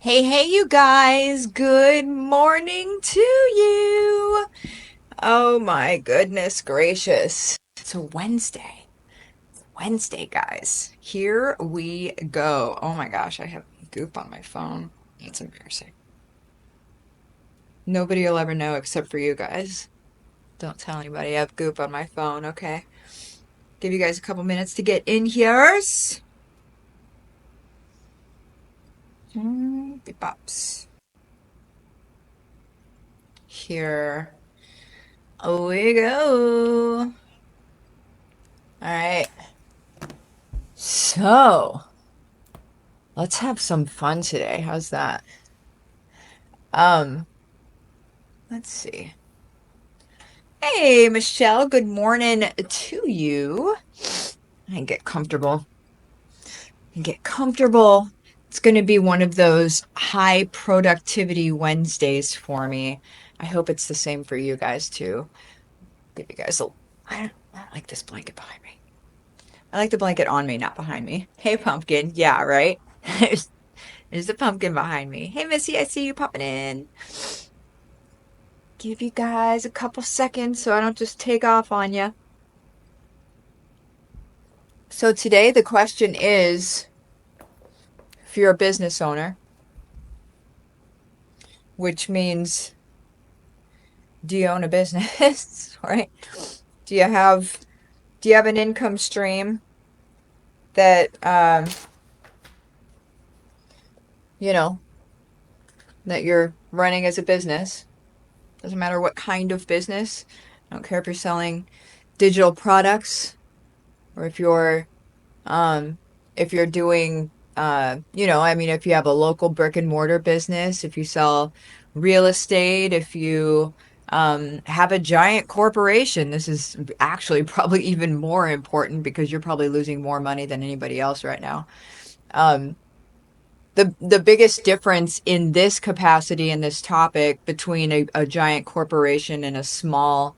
Hey, you guys. Good morning to you. Oh my goodness gracious. It's a Wednesday. Wednesday, guys. Here we go. Oh my gosh, I have goop on my phone. It's embarrassing. Nobody will ever know except for you guys. Don't tell anybody I have goop on my phone, okay? Give you guys a couple minutes to get in here. Beep bops. Here we go. All right. So, let's have some fun today. How's that? Um, let's see. Hey, Michelle, good morning to you. And get comfortable. And get comfortable. It's going to be one of those high productivity Wednesdays for me. I hope it's the same for you guys too. Give you guys a I don't like this blanket behind me. I like the blanket on me, not behind me. Hey, pumpkin. Yeah, right? There's a pumpkin behind me. Hey, Missy, I see you popping in. Give you guys a couple seconds so I don't just take off on you. So today the question is, if you're a business owner, which means, do you own a business, right? Do you have do you have an income stream that you know, that you're running as a business? Doesn't matter what kind of business. I don't care if you're selling digital products or Um, if you're doing, I mean, if you have a local brick and mortar business, if you sell real estate, if you have a giant corporation, this is actually probably even more important because you're probably losing more money than anybody else right now. Um, the biggest difference in this capacity in this topic between a giant corporation and a small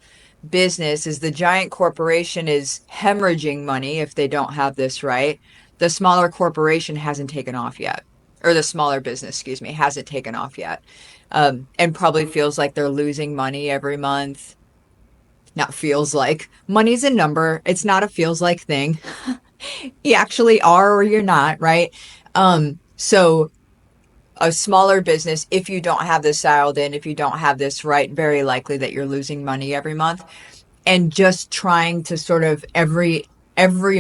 business is the giant corporation is hemorrhaging money if they don't have this right. The smaller corporation hasn't taken off yet, or the smaller business, excuse me, hasn't taken off yet, and probably feels like they're losing money every month. Not feels like money's a number. It's not a feels like thing. You actually are or you're not, right? So a smaller business, if you don't have this dialed in, if you don't have this right, very likely that you're losing money every month. And just trying to sort of every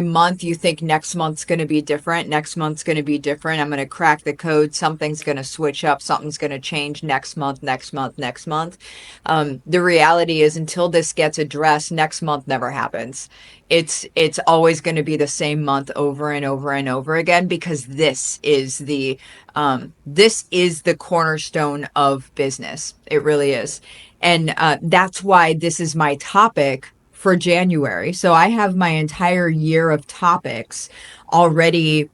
month you think next month's going to be different, next month's going to be different, I'm going to crack the code, something's going to switch up, something's going to change next month, next month, next month. The reality is until this gets addressed, next month never happens. It's always going to be the same month over and over and over again because this is the cornerstone of business. It really is. And that's why this is my topic for January. So I have my entire year of topics already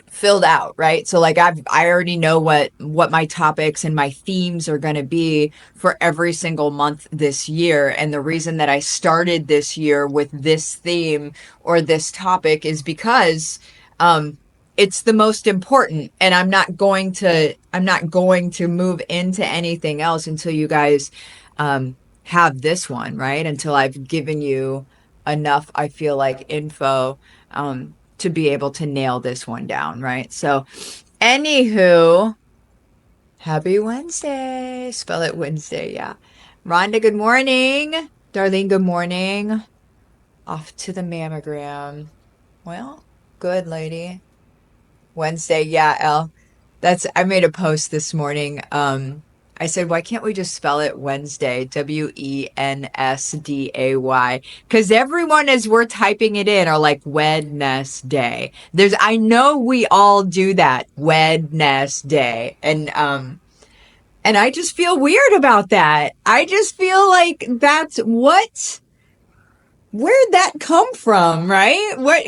filled out, right? So like I already know what my topics and my themes are going to be for every single month this year. And the reason that I started this year with this theme or this topic is because it's the most important, and I'm not going to move into anything else until you guys have this one, right? Until I've given you enough, I feel like, info to be able to nail this one down, right? So, anywho, happy Wednesday. Spell it Wednesday, yeah. Rhonda, good morning. Darlene, good morning. Off to the mammogram. Well, good lady. Wednesday, yeah, Elle. I made a post this morning. I said, why can't we just spell it Wednesday? Wednesday. Because everyone, as we're typing it in, are like Wednesday. I know we all do that, Wednesday. And I just feel weird about that. I just feel like where'd that come from, right?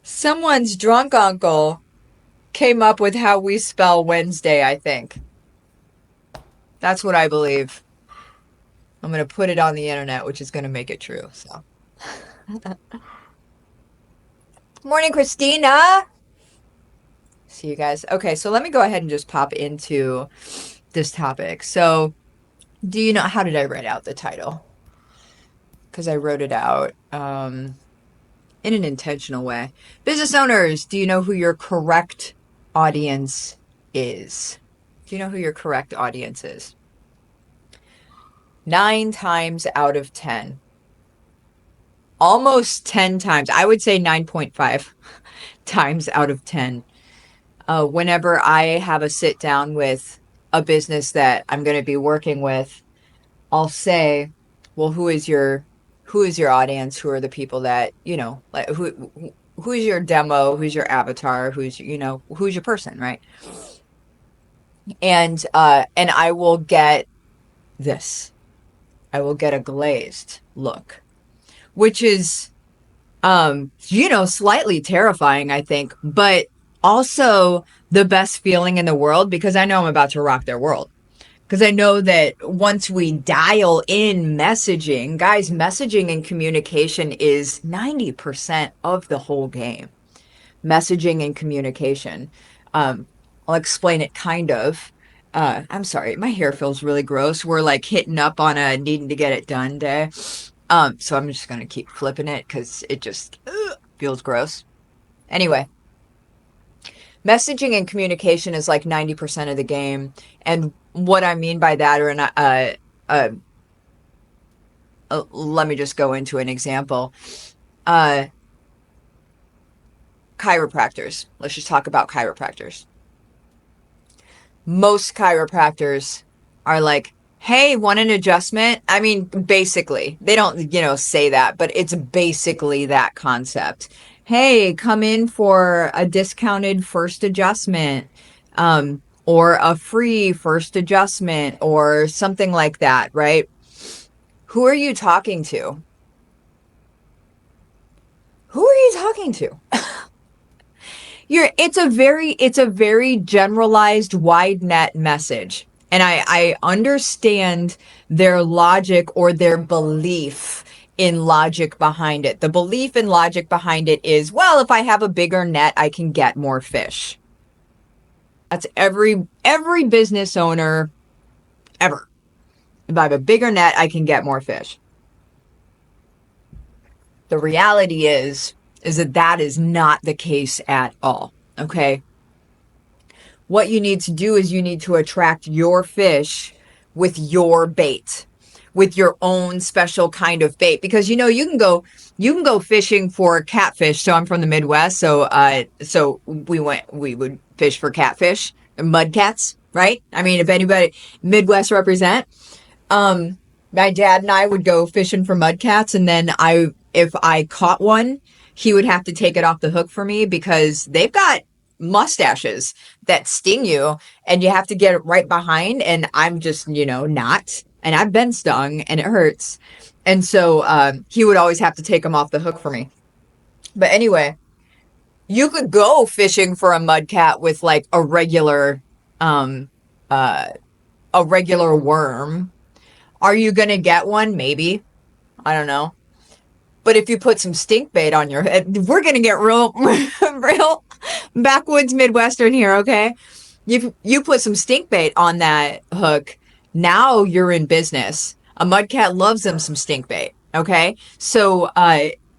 Someone's drunk uncle came up with how we spell Wednesday, I think. That's what I believe. I'm going to put it on the internet, which is going to make it true. So, morning, Christina. See you guys. Okay, so let me go ahead and just pop into this topic. So, do you know how did I write out the title? Because I wrote it out in an intentional way. Business owners, do you know who your correct audience is? Do you know who your correct audience is? 9 times out of 10, almost 10 times, I would say 9.5 times out of 10, whenever I have a sit down with a business that I'm going to be working with, I'll say, well, who is your audience? Who are the people that, you know, like who's your demo? Who's your avatar? Who's your person, right? And I will get this. I will get a glazed look, which is, slightly terrifying, I think, but also the best feeling in the world because I know I'm about to rock their world. Because I know that once we dial in messaging, guys, messaging and communication is 90% of the whole game. Messaging and communication. I'll explain it kind of. I'm sorry, my hair feels really gross. We're like hitting up on a needing to get it done day. So I'm just going to keep flipping it because it just feels gross. Anyway, messaging and communication is like 90% of the game. And what I mean by that, let me just go into an example. Chiropractors. Let's just talk about chiropractors. Most chiropractors are like, hey, want an adjustment? I mean, basically, they don't, say that, but it's basically that concept. Hey, come in for a discounted first adjustment, or a free first adjustment, or something like that, right? Who are you talking to? Who are you talking to? It's a very generalized wide net message. And I understand their logic or their belief in logic behind it. The belief and logic behind it is, well, if I have a bigger net, I can get more fish. That's every business owner ever. If I have a bigger net, I can get more fish. The reality is that is not the case at all. Okay. What you need to do is you need to attract your fish with your bait, with your own special kind of bait, because you can go fishing for catfish. So I'm from the Midwest, so we would fish for catfish, mud cats, right? I mean, if anybody Midwest represent, my dad and I would go fishing for mudcats, and then if I caught one, he would have to take it off the hook for me because they've got mustaches that sting you and you have to get it right behind. And I'm just, not, and I've been stung and it hurts. And so, he would always have to take them off the hook for me. But anyway, you could go fishing for a mudcat with like um, a regular worm. Are you going to get one? Maybe. I don't know. But if you put some stink bait on your head, we're going to get real, real backwoods Midwestern here, okay? You put some stink bait on that hook, now you're in business. A mudcat loves them some stink bait, okay? So,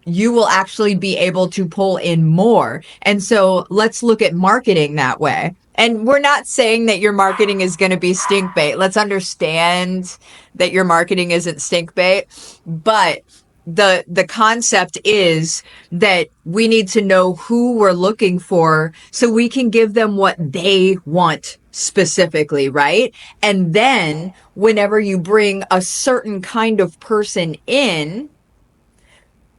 you will actually be able to pull in more. And so let's look at marketing that way. And we're not saying that your marketing is going to be stink bait. Let's understand that your marketing isn't stink bait, but the concept is that we need to know who we're looking for so we can give them what they want specifically, right? And then whenever you bring a certain kind of person in,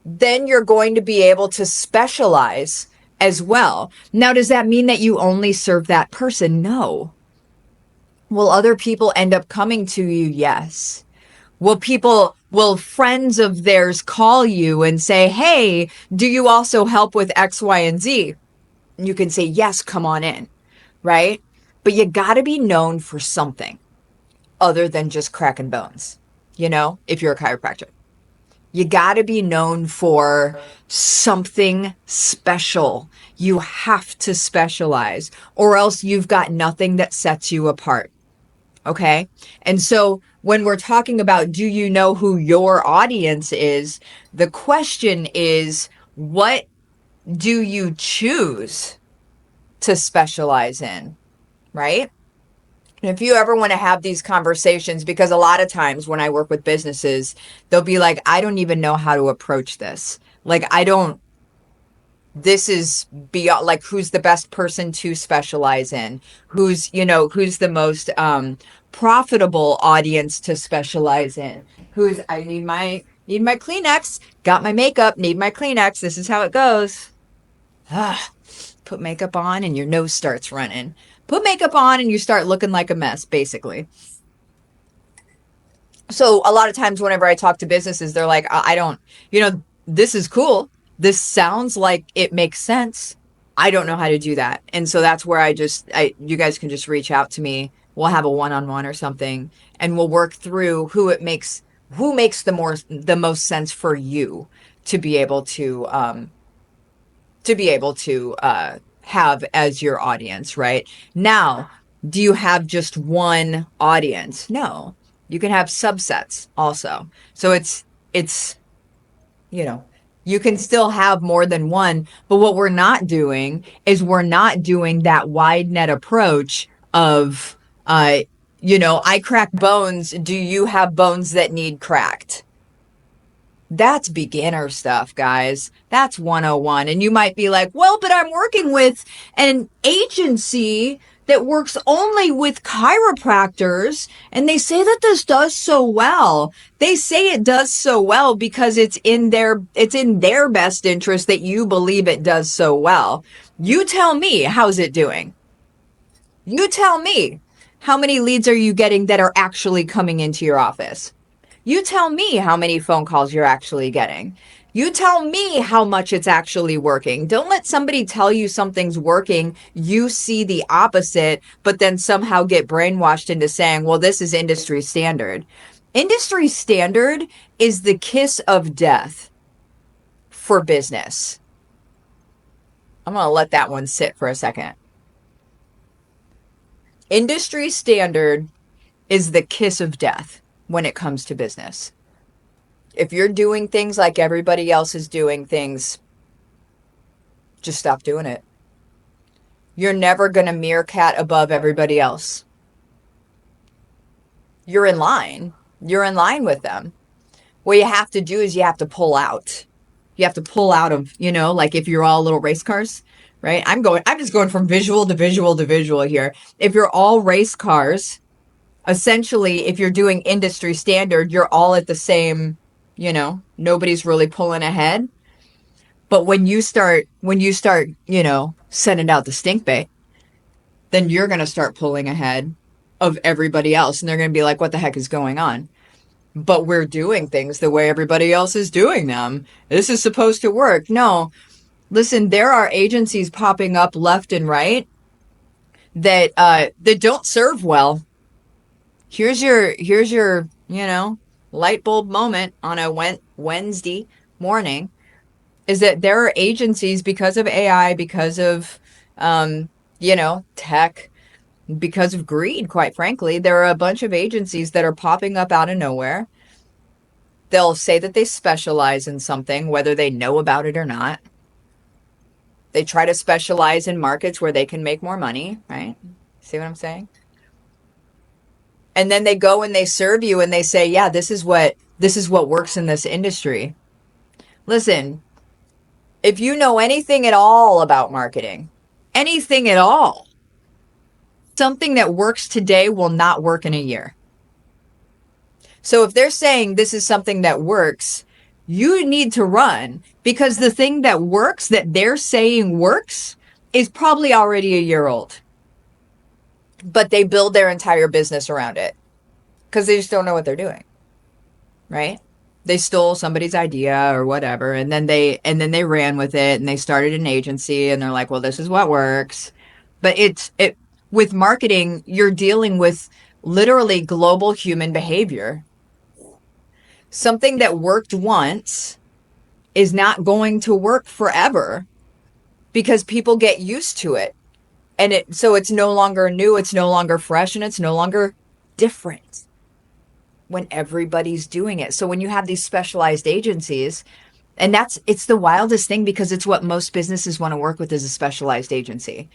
then you're going to be able to specialize as well. Now, does that mean that you only serve that person? No. Will other people end up coming to you? Yes. Will friends of theirs call you and say, hey, do you also help with X, Y, and Z? And you can say, yes, come on in, right? But you got to be known for something other than just cracking bones, if you're a chiropractor. You got to be known for something special. You have to specialize, or else you've got nothing that sets you apart. Okay. And so when we're talking about, do you know who your audience is? The question is, what do you choose to specialize in? Right. And if you ever want to have these conversations, because a lot of times when I work with businesses, they'll be like, I don't even know how to approach this. Like, I don't, this is beyond, like, who's the best person to specialize in? Who's the most profitable audience to specialize in? I need my Kleenex, got my makeup, need my Kleenex. This is how it goes. Put makeup on and your nose starts running. Put makeup on and you start looking like a mess, basically. So a lot of times whenever I talk to businesses, they're like, I don't, this is cool. This sounds like it makes sense. I don't know how to do that. And so that's where you guys can just reach out to me. We'll have a one-on-one or something and we'll work through who makes the most sense for you to be able to have as your audience, right? Now, do you have just one audience? No. You can have subsets also. So it's you know, you can still have more than one, but what we're not doing is we're not doing that wide net approach of I crack bones. Do you have bones that need cracked? That's beginner stuff, guys. That's 101. And you might be like, well, but I'm working with an agency that works only with chiropractors. And they say that this does so well. They say it does so well because it's in their best interest that you believe it does so well. You tell me, how's it doing? You tell me, how many leads are you getting that are actually coming into your office? You tell me how many phone calls you're actually getting. You tell me how much it's actually working. Don't let somebody tell you something's working. You see the opposite, but then somehow get brainwashed into saying, well, this is industry standard. Industry standard is the kiss of death for business. I'm going to let that one sit for a second. Industry standard is the kiss of death when it comes to business. If you're doing things like everybody else is doing things, just stop doing it. You're never going to meerkat above everybody else. You're in line. You're in line with them. What you have to do is you have to pull out. You have to pull out of, like if you're all little race cars, right? I'm just going from visual to visual to visual here. If you're all race cars, essentially, if you're doing industry standard, you're all at the same, nobody's really pulling ahead. But when you start, sending out the stink bait, then you're going to start pulling ahead of everybody else. And they're going to be like, what the heck is going on? But we're doing things the way everybody else is doing them. This is supposed to work. No, listen, there are agencies popping up left and right that don't serve well. Here's your light bulb moment on a Wednesday morning is that there are agencies because of AI, because of tech, because of greed, quite frankly. There are a bunch of agencies that are popping up out of nowhere. They'll say that they specialize in something, whether they know about it or not. They try to specialize in markets where they can make more money, right? See what I'm saying? And then they go and they serve you and they say, yeah, this is what works in this industry. Listen, if you know anything at all about marketing, anything at all, something that works today will not work in a year. So if they're saying this is something that works, you need to run because the thing that works, that they're saying works, is probably already a year old. But they build their entire business around it because they just don't know what they're doing, right? They stole somebody's idea or whatever, and then they ran with it and they started an agency and they're like, well, this is what works. But with marketing, you're dealing with literally global human behavior. Something that worked once is not going to work forever because people get used to it. And so it's no longer new, it's no longer fresh, and it's no longer different when everybody's doing it. So when you have these specialized agencies, and it's the wildest thing because it's what most businesses want to work with is a specialized agency.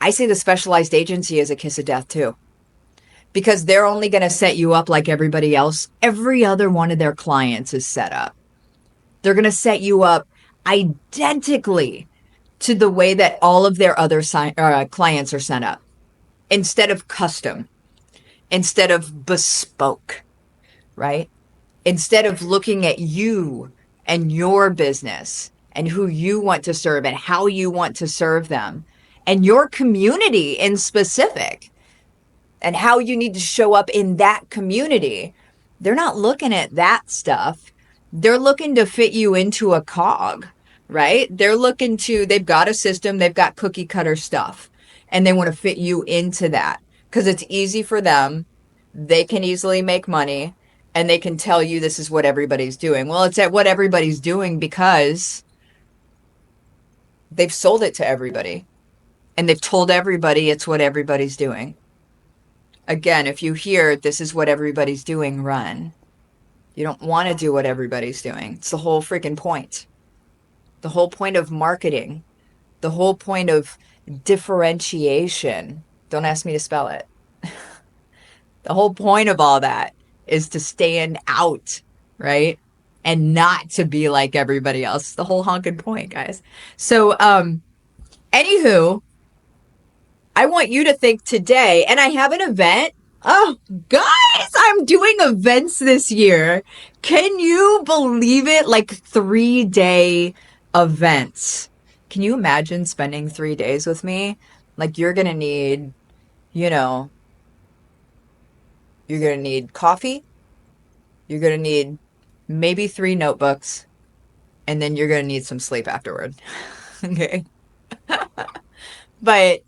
I say the specialized agency is a kiss of death too, because they're only going to set you up like everybody else. Every other one of their clients is set up. They're going to set you up identically to the way that all of their other clients are set up, instead of custom, instead of bespoke, right? Instead of looking at you and your business and who you want to serve and how you want to serve them and your community in specific and how you need to show up in that community. They're not looking at that stuff. They're looking to fit you into a cog, right? They've got a system, they've got cookie cutter stuff, and they want to fit you into that because it's easy for them. They can easily make money and they can tell you this is what everybody's doing. Well, it's at what everybody's doing because they've sold it to everybody and they've told everybody it's what everybody's doing. Again, if you hear this is what everybody's doing, run. You don't want to do what everybody's doing. It's the whole freaking point. The whole point of marketing, the whole point of differentiation. Don't ask me to spell it. The whole point of all that is to stand out, right? And not to be like everybody else. The whole honking point, guys. So, anywho, I want you to think today, and I have an event. Oh, guys, I'm doing events this year. Can you believe it? Like 3-day events. Can you imagine spending 3 days with me? Like you're going to need, you know, you're going to need coffee. You're going to need maybe 3 notebooks. And then you're going to need some sleep afterward. Okay. But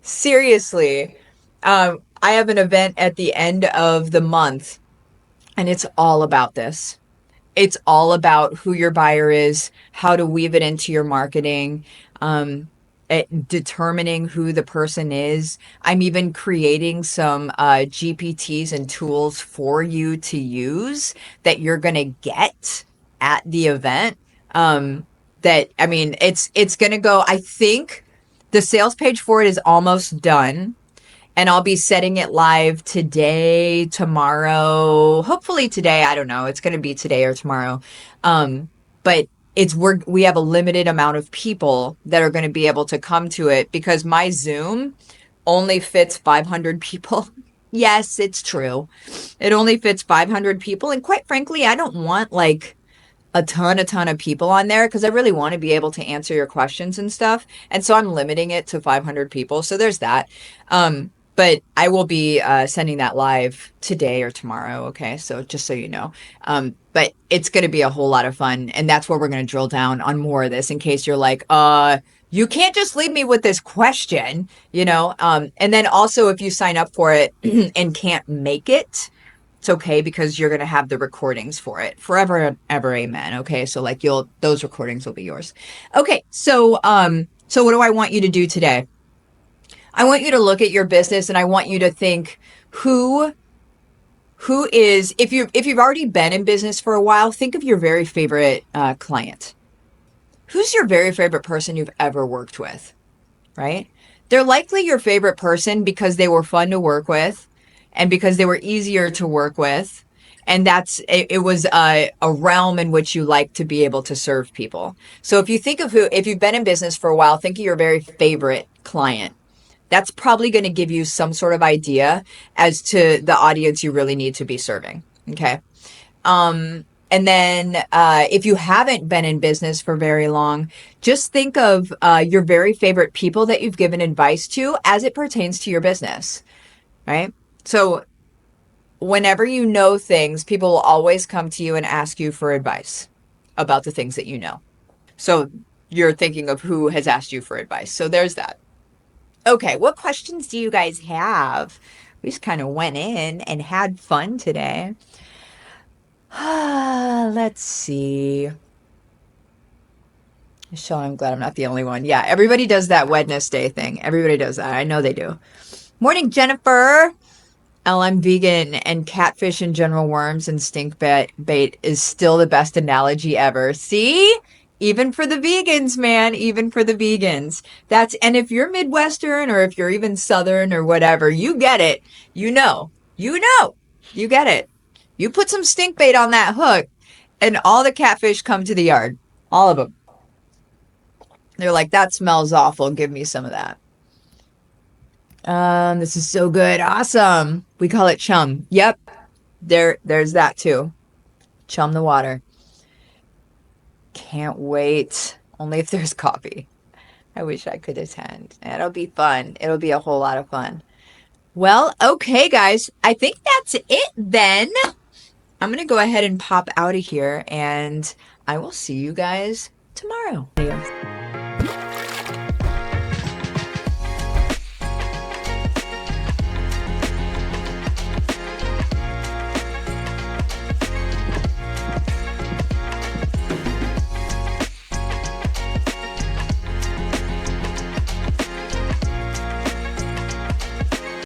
seriously, I have an event at the end of the month, and it's all about this. It's all about who your buyer is, how to weave it into your marketing, determining who the person is. I'm even creating some GPTs and tools for you to use that you're going to get at the event. It's going to go, I think the sales page for it is almost done. And I'll be setting it live today, tomorrow, hopefully today. I don't know. It's going to be today or tomorrow. But we have a limited amount of people that are going to be able to come to it because my Zoom only fits 500 people. Yes, it's true. It only fits 500 people. And quite frankly, I don't want like a ton of people on there because I really want to be able to answer your questions and stuff. And so I'm limiting it to 500 people. So there's that. But I will be sending that live today or tomorrow. Okay. So just so you know. But it's going to be a whole lot of fun. And that's where we're going to drill down on more of this in case you're like, you can't just leave me with this question, you know? And then also if you sign up for it and can't make it, it's okay because you're going to have the recordings for it forever and ever. Amen. Okay. So like those recordings will be yours. Okay. So what do I want you to do today? I want you to look at your business and I want you to think who is, if you've already been in business for a while, think of your very favorite client. Who's your very favorite person you've ever worked with, right? They're likely your favorite person because they were fun to work with and because they were easier to work with. And it was a realm in which you like to be able to serve people. So if you think of if you've been in business for a while, think of your very favorite client. That's probably going to give you some sort of idea as to the audience you really need to be serving. Okay. And then if you haven't been in business for very long, just think of your very favorite people that you've given advice to as it pertains to your business, right? So whenever you know things, people will always come to you and ask you for advice about the things that you know. So you're thinking of who has asked you for advice. So there's that. Okay, what questions do you guys have? We just kind of went in and had fun today. Let's see. Michelle, I'm glad I'm not the only one. Yeah, everybody does that Wednesday thing. Everybody does that. I know they do. Morning, Jennifer. I'm vegan, and catfish and general worms and stink bait is still the best analogy ever. See? Even for the vegans, man, even for the vegans. And if you're Midwestern or if you're even Southern or whatever, you get it. You know, you get it. You put some stink bait on that hook and all the catfish come to the yard. All of them. They're like, that smells awful. Give me some of that. This is so good. Awesome. We call it chum. Yep. There's that too. Chum the water. Can't wait. Only if there's coffee. I wish I could attend. It'll be fun. It'll be a whole lot of fun. Well, okay, guys. I think that's it then. I'm going to go ahead and pop out of here, and I will see you guys tomorrow.